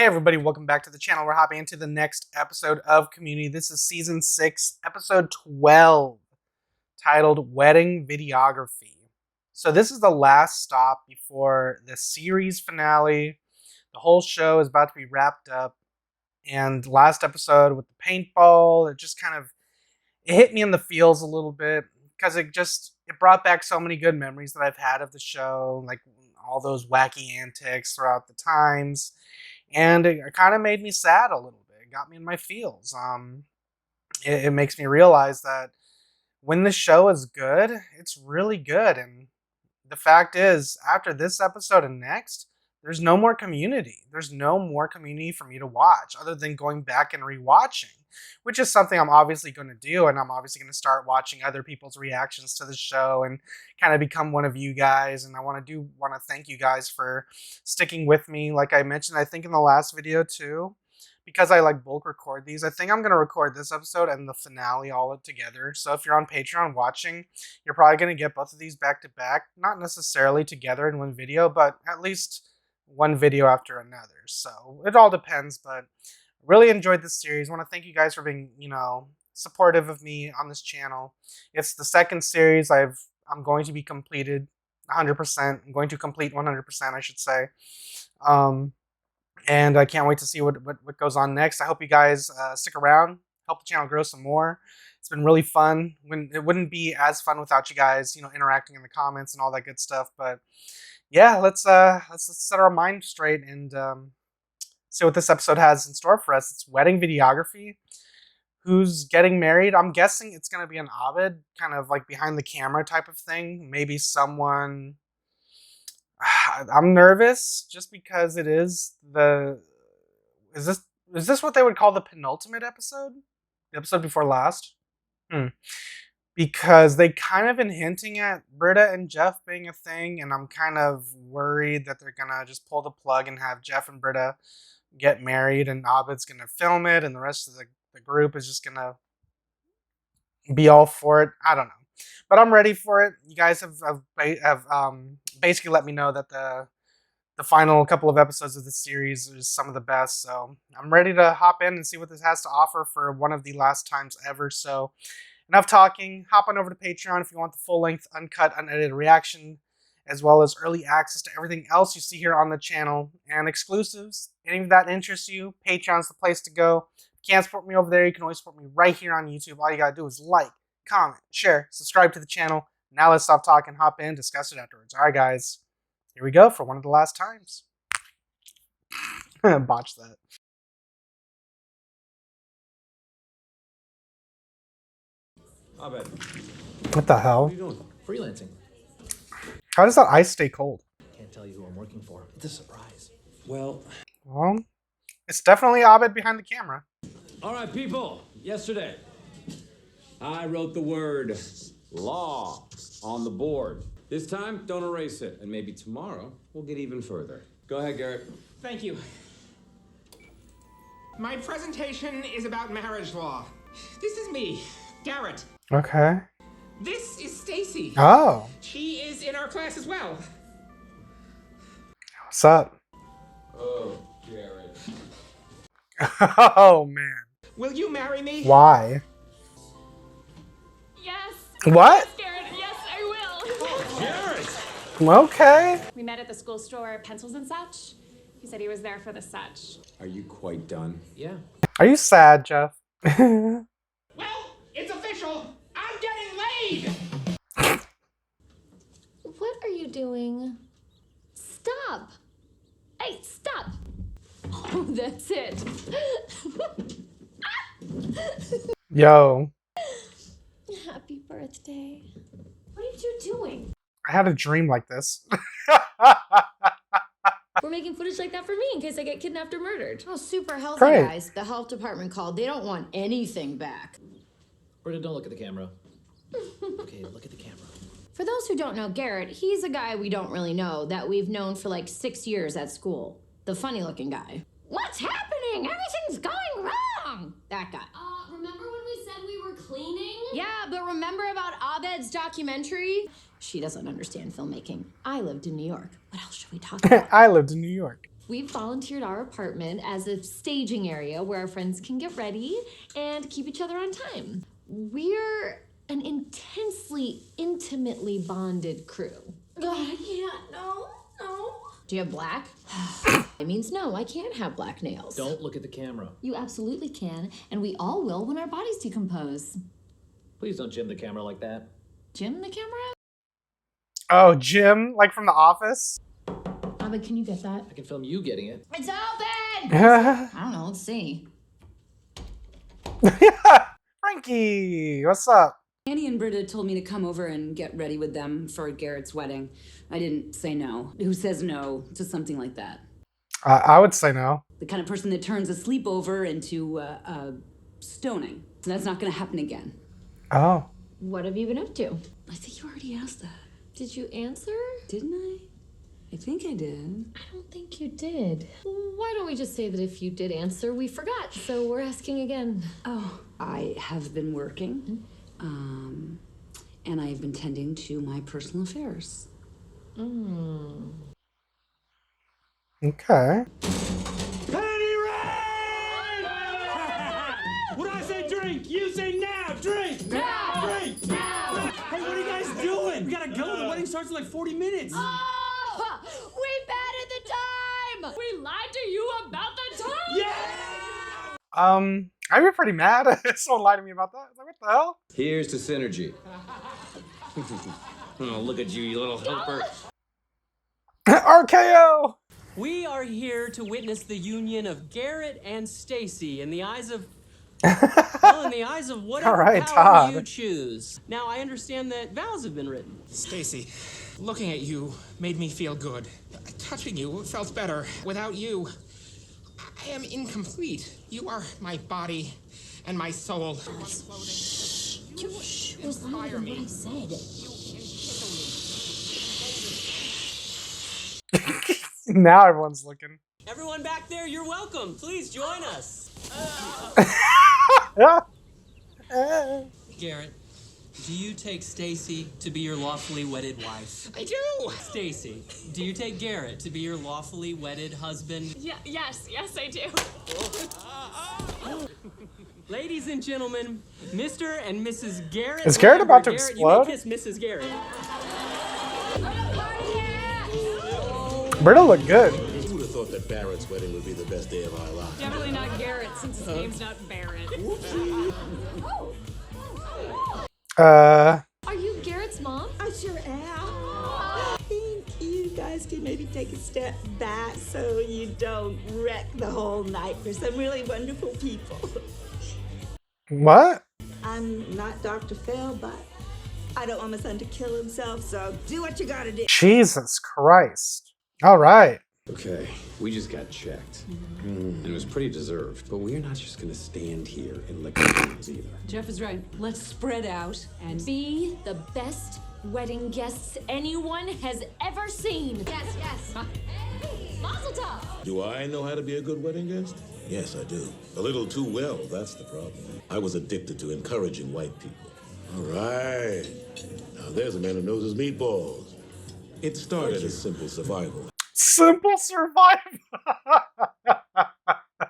Hey everybody, welcome back to the channel. We're hopping into the next episode of Community. This is Season 6, Episode 12, titled Wedding Videography. So this is the last stop before the series finale. The whole show is about to be wrapped up. And last episode with the paintball, it just it hit me in the feels a little bit. Because it brought back so many good memories that I've had of the show. Like all those wacky antics throughout the times. And it kind of made me sad a little bit. It got me in my feels. It makes me realize that when the show is good, it's really good. And the fact is, after this episode and next, there's no more Community. There's no more Community for me to watch other than going back and rewatching, which is something I'm obviously going to do. And I'm obviously going to start watching other people's reactions to the show and kind of become one of you guys. And I want to thank you guys for sticking with me. Like I mentioned, I think in the last video too, because I like bulk record these, I think I'm going to record this episode and the finale all together. So if you're on Patreon watching, you're probably going to get both of these back to back, not necessarily together in one video, but at least one video after another. So it all depends, but really enjoyed this series. I want to thank you guys for being, supportive of me on this channel. It's the second series I'm going to be completed 100%. I'm going to complete 100%, I should say. And I can't wait to see what goes on next. I hope you guys stick around, help the channel grow some more. It's been really fun. It wouldn't be as fun without you guys, interacting in the comments and all that good stuff. But yeah, let's set our mind straight and see what this episode has in store for us. It's wedding videography. Who's getting married? I'm guessing it's going to be an Abed, kind of like behind the camera type of thing. Maybe someone. I'm nervous just because it is Is this what they would call the penultimate episode? The episode before last? Because they kind of been hinting at Britta and Jeff being a thing, and I'm kind of worried that they're gonna just pull the plug and have Jeff and Britta get married, and Abed's gonna film it, and the rest of the group is just gonna be all for it. I don't know, but I'm ready for it. You guys have basically let me know that the final couple of episodes of this series is some of the best, so I'm ready to hop in and see what this has to offer for one of the last times ever. So enough talking. Hop on over to Patreon if you want the full-length, uncut, unedited reaction, as well as early access to everything else you see here on the channel and exclusives. Any of that interests you, Patreon's the place to go. If you can't support me over there, you can always support me right here on YouTube. All you gotta do is like, comment, share, subscribe to the channel. Now let's stop talking, hop in, discuss it afterwards. All right, guys. Here we go for one of the last times. Botched that. Abed. What the hell? What are you doing? Freelancing. How does that ice stay cold? Can't tell you who I'm working for. It's a surprise. Well, it's definitely Abed behind the camera. All right, people. Yesterday, I wrote the word law on the board. This time, don't erase it. And maybe tomorrow, we'll get even further. Go ahead, Garrett. Thank you. My presentation is about marriage law. This is me, Garrett. Okay. This is Stacy. Oh. She is in our class as well. What's up? Oh, Garrett. Oh, man. Will you marry me? Why? Yes. What? Garrett, yes, I will. Garrett! Okay. We met at the school store, pencils and such. He said he was there for the such. Are you quite done? yeah. Are you sad, Jeff? Well, it's official. I'm getting laid. What are you doing? Stop. Hey, stop. Oh, that's it. Yo. Happy birthday. What are you doing? I had a dream like this. We're making footage like that for me in case I get kidnapped or murdered. Oh, super healthy, Great. guys. The health department called. They don't want anything back. Britta, don't look at the camera. Okay, look at the camera. For those who don't know Garrett, he's a guy we don't really know that we've known for like 6 years at school. The funny-looking guy. What's happening? Everything's going wrong! That guy. Remember when we said we were cleaning? Yeah, but remember about Abed's documentary? She doesn't understand filmmaking. I lived in New York. What else should we talk about? I lived in New York. We've volunteered our apartment as a staging area where our friends can get ready and keep each other on time. We're an intensely, intimately bonded crew. God, I can't. No. Do you have black? It means no, I can't have black nails. Don't look at the camera. You absolutely can, and we all will when our bodies decompose. Please don't jim the camera like that. Jim, the camera? Oh, Jim, like from The Office? But can you get that? I can film you getting it. It's open! Yeah. I don't know, let's see. Frankie, what's up? Annie and Britta told me to come over and get ready with them for Garrett's wedding. I didn't say no. Who says no to something like that? I would say no. The kind of person that turns a sleepover into stoning. That's not going to happen again. Oh. What have you been up to? I think you already asked that. Did you answer? Didn't I? I think I did. I don't think you did. Why don't we just say that if you did answer, we forgot, so we're asking again. Oh, I have been working, and I've been tending to my personal affairs. Okay. Penny Ray! When I say drink, you say now! Drink! Now! Drink! Now! Hey, what are you guys doing? We gotta go. The wedding starts in like 40 minutes. Oh, we batted the time! We lied to you about the time! Yeah! I'd be pretty mad if someone lied to me about that. I was like, what the hell? Here's to synergy. Oh, look at you, you little helper. RKO! We are here to witness the union of Garrett and Stacy in the eyes of, well, in the eyes of whatever All right, power Todd. you choose. Now, I understand that vows have been written. Stacy, looking at you made me feel good. Touching you felt better. Without you, I am incomplete. You are my body and my soul. Inspire me. What I said. Now everyone's looking. Everyone back there, you're welcome. Please join us. Garrett, do you take Stacy to be your lawfully wedded wife? I do. Stacy, do you take Garrett to be your lawfully wedded husband? Yes, I do. Ladies and gentlemen, Mr. and Mrs. Garrett. Is Garrett about to Garrett, explode? You may kiss Mrs. Garrett. Britta looked good. Who would have thought that Barrett's wedding would be the best day of our lives? Definitely not Garrett, since his name's not Barrett. Are you Garrett's mom? I sure am. I think you guys can maybe take a step back so you don't wreck the whole night for some really wonderful people. What? I'm not Dr. Phil, but I don't want my son to kill himself, so do what you gotta do. Jesus Christ. All right. Okay, we just got checked. And it was pretty deserved. But we're not just gonna stand here and lick our fingers either. Jeff is right. Let's spread out and Be the best wedding guests anyone has ever seen. Yes. Mazel tov. Do I know how to be a good wedding guest? Yes, I do. A little too well, that's the problem. I was addicted to encouraging white people. All right. Now there's a man who knows his meatballs. It started as simple survival. Simple survival.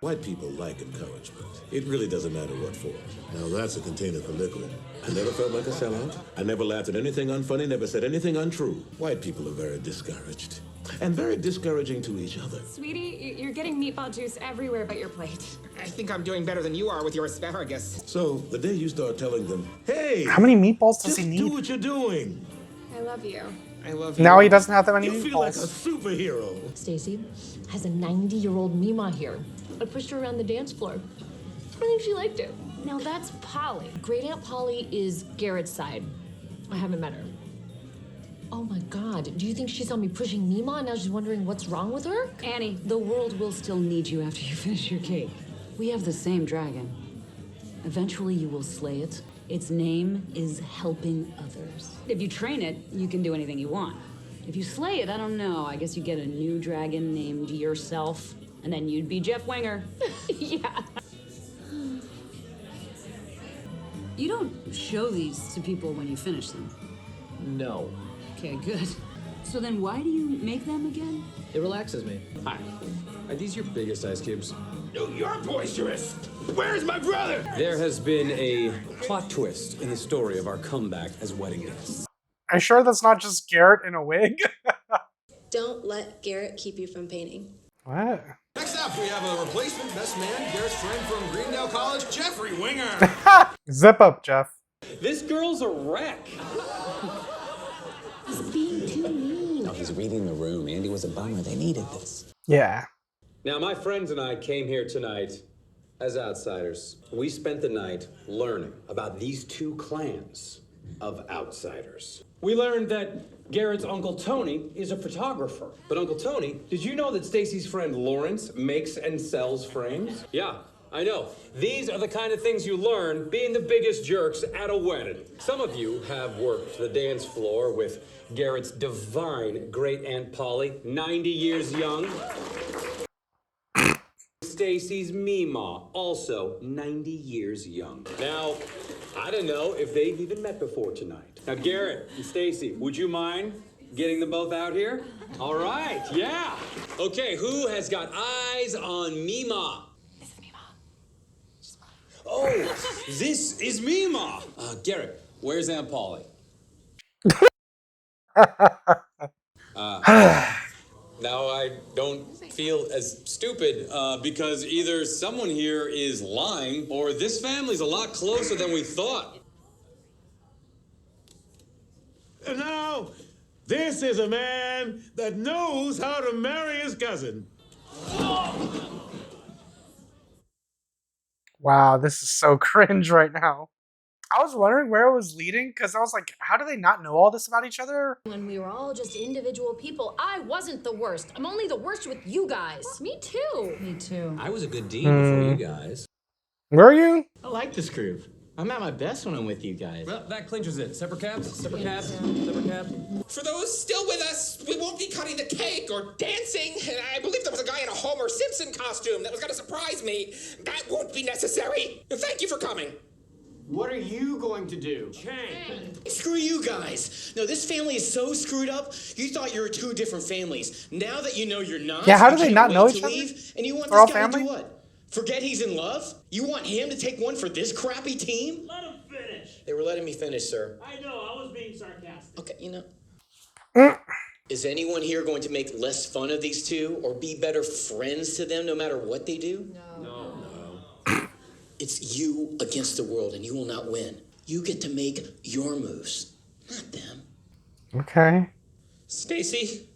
White people like encouragement. It really doesn't matter what for. Now that's a container for liquid. I never felt like a sellout. I never laughed at anything unfunny, never said anything untrue. White people are very discouraged. And very discouraging to each other. Sweetie, you're getting meatball juice everywhere but your plate. I think I'm doing better than you are with your asparagus. So the day you start telling them, hey, How many meatballs does just he do need? what you're doing. I love you. I love you. Now he doesn't have that many You feel like a meatballs. superhero. Stacy has a 90-year-old Mima here. I pushed her around the dance floor. I think she liked it. Now that's Polly. Great Aunt Polly is Garrett's side. I haven't met her. Oh my God, do you think she saw me pushing Mima and now she's wondering what's wrong with her? Annie, the world will still need you after you finish your cake. We have the same dragon. Eventually you will slay it. Its name is helping others. If you train it, you can do anything you want. If you slay it, I don't know. I guess you get a new dragon named yourself, and then you'd be Jeff Winger. Yeah. You don't show these to people when you finish them. No. Okay, good. So then why do you make them again? It relaxes me. Hi. Are these your biggest ice cubes? No, you're boisterous. Where's my brother? There has been a plot twist in the story of our comeback as wedding guests. Are you sure that's not just Garrett in a wig? Don't let Garrett keep you from painting. What? Next up, we have a replacement best man, Garrett's friend from Greendale College, Jeffrey Winger. Zip up, Jeff. This girl's a wreck. He's being too mean. No, he's reading the room. Andy was a bummer. They needed this. Yeah. Now, my friends and I came here tonight as outsiders. We spent the night learning about these two clans of outsiders. We learned that Garrett's Uncle Tony is a photographer. But Uncle Tony, did you know that Stacy's friend Lawrence makes and sells frames? Yeah, I know. These are the kind of things you learn being the biggest jerks at a wedding. Some of you have worked the dance floor with Garrett's divine great Aunt Polly, 90 years young. Stacy's Meemaw, also 90 years young. Now, I don't know if they've even met before tonight. Now, Garrett and Stacy, would you mind getting them both out here? All right, yeah. Okay, who has got eyes on Meemaw? This is Meemaw. Oh, this is Meemaw. Garrett, where's Aunt Polly? Now I don't feel as stupid because either someone here is lying or this family's a lot closer than we thought. And now, this is a man that knows how to marry his cousin. Wow, this is so cringe right now. I was wondering where it was leading because I was like, how do they not know all this about each other? When we were all just individual people, I wasn't the worst. I'm only the worst with you guys. Me too. Me too. I was a good dean before you guys. Were you? I like this group. I'm at my best when I'm with you guys. Well, that clinches it. Separate cabs, separate cabs, separate cabs. For those still with us, we won't be cutting the cake or dancing. I believe there was a guy in a Homer Simpson costume that was going to surprise me. That won't be necessary. Thank you for coming. What are you going to do? Screw you guys. No, this family is so screwed up. You thought you were two different families. Now that you know you're not, Yeah, how do you they can't not know wait each to other? leave, and you want They're all this guy to family? do what? Forget he's in love? You want him to take one for this crappy team? Let him finish. They were letting me finish, sir. I know, I was being sarcastic. Okay, you know. Is anyone here going to make less fun of these two or be better friends to them no matter what they do? No. It's you against the world, and you will not win. You get to make your moves, not them. Okay. Stacy,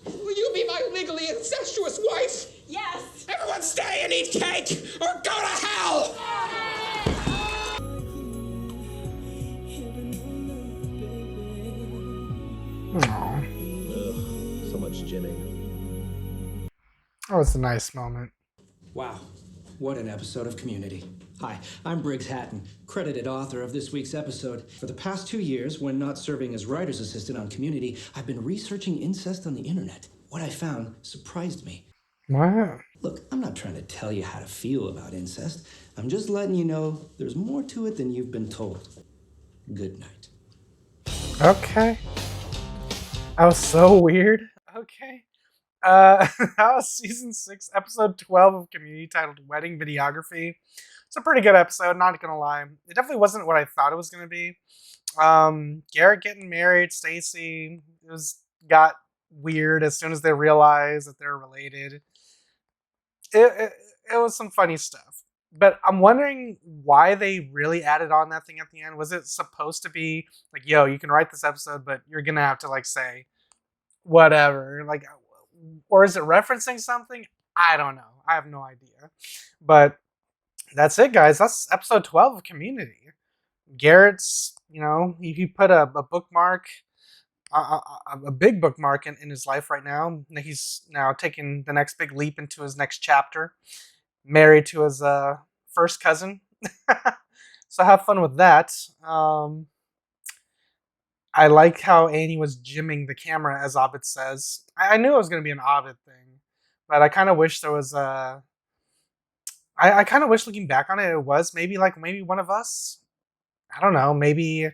will you be my legally incestuous wife? Yes. Everyone stay and eat cake or go to hell! Aw, So much gymming. that was a nice moment. Wow, what an episode of Community. Hi, I'm Briggs Hatton, credited author of this week's episode. For the past 2 years, when not serving as writer's assistant on Community, I've been researching incest on the internet. What I found surprised me. What? Look, I'm not trying to tell you how to feel about incest. I'm just letting you know there's more to it than you've been told. Good night. Okay. That was so weird. Okay. That was season 6, episode 12 of Community, titled Wedding Videography. It's a pretty good episode, not gonna lie. It definitely wasn't what I thought it was gonna be. Garrett getting married, Stacy, got weird as soon as they realized that they're related. It was some funny stuff. But I'm wondering why they really added on that thing at the end. Was it supposed to be like, yo, you can write this episode, but you're gonna have to like say whatever, like, or is it referencing something? I don't know. I have no idea. But that's it, guys. That's episode 12 of Community. Garrett's, he put a bookmark, a big bookmark in his life right now. He's now taking the next big leap into his next chapter. Married to his first cousin. So have fun with that. I like how Annie was jimming the camera, as Ovid says. I knew it was going to be an Ovid thing, but I kind of wish there was a... I kind of wish, looking back on it, it was maybe one of us. I don't know, maybe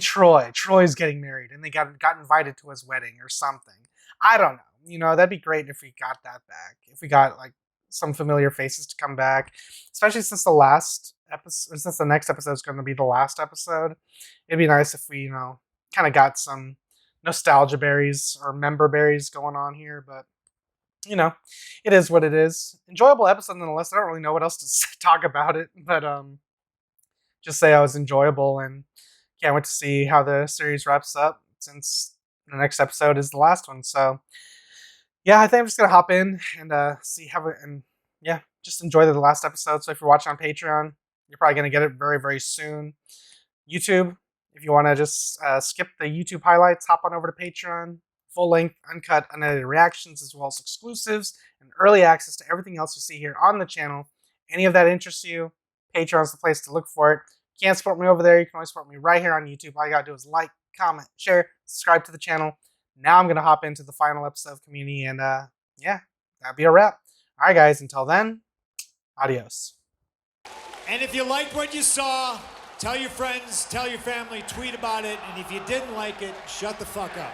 Troy. Troy's getting married, and they got invited to his wedding or something. I don't know. You know, that'd be great if we got that back. If we got like some familiar faces to come back, especially since the last episode, since the next episode is going to be the last episode. It'd be nice if we, you know, kind of got some nostalgia berries or member berries going on here. But you know, it is what it is. Enjoyable episode nonetheless. I don't really know what else to talk about it, but just say I was enjoyable and can't wait to see how the series wraps up since the next episode is the last one. So yeah, I think I'm just gonna hop in and see how it, and yeah, just enjoy the last episode. So if you're watching on Patreon, you're probably gonna get it very, very soon. YouTube, if you want to just skip the YouTube highlights, hop on over to Patreon. Full length, uncut, unedited reactions, as well as exclusives and early access to everything else you see here on the channel. Any of that interests you, Patreon's the place to look for it. If you can't support me over there, you can always support me right here on YouTube. All you gotta do is like, comment, share, subscribe to the channel. Now I'm gonna hop into the final episode of Community, and yeah, that'll be a wrap. All right, guys, until then, adios. And if you liked what you saw, tell your friends, tell your family, tweet about it, and if you didn't like it, shut the fuck up.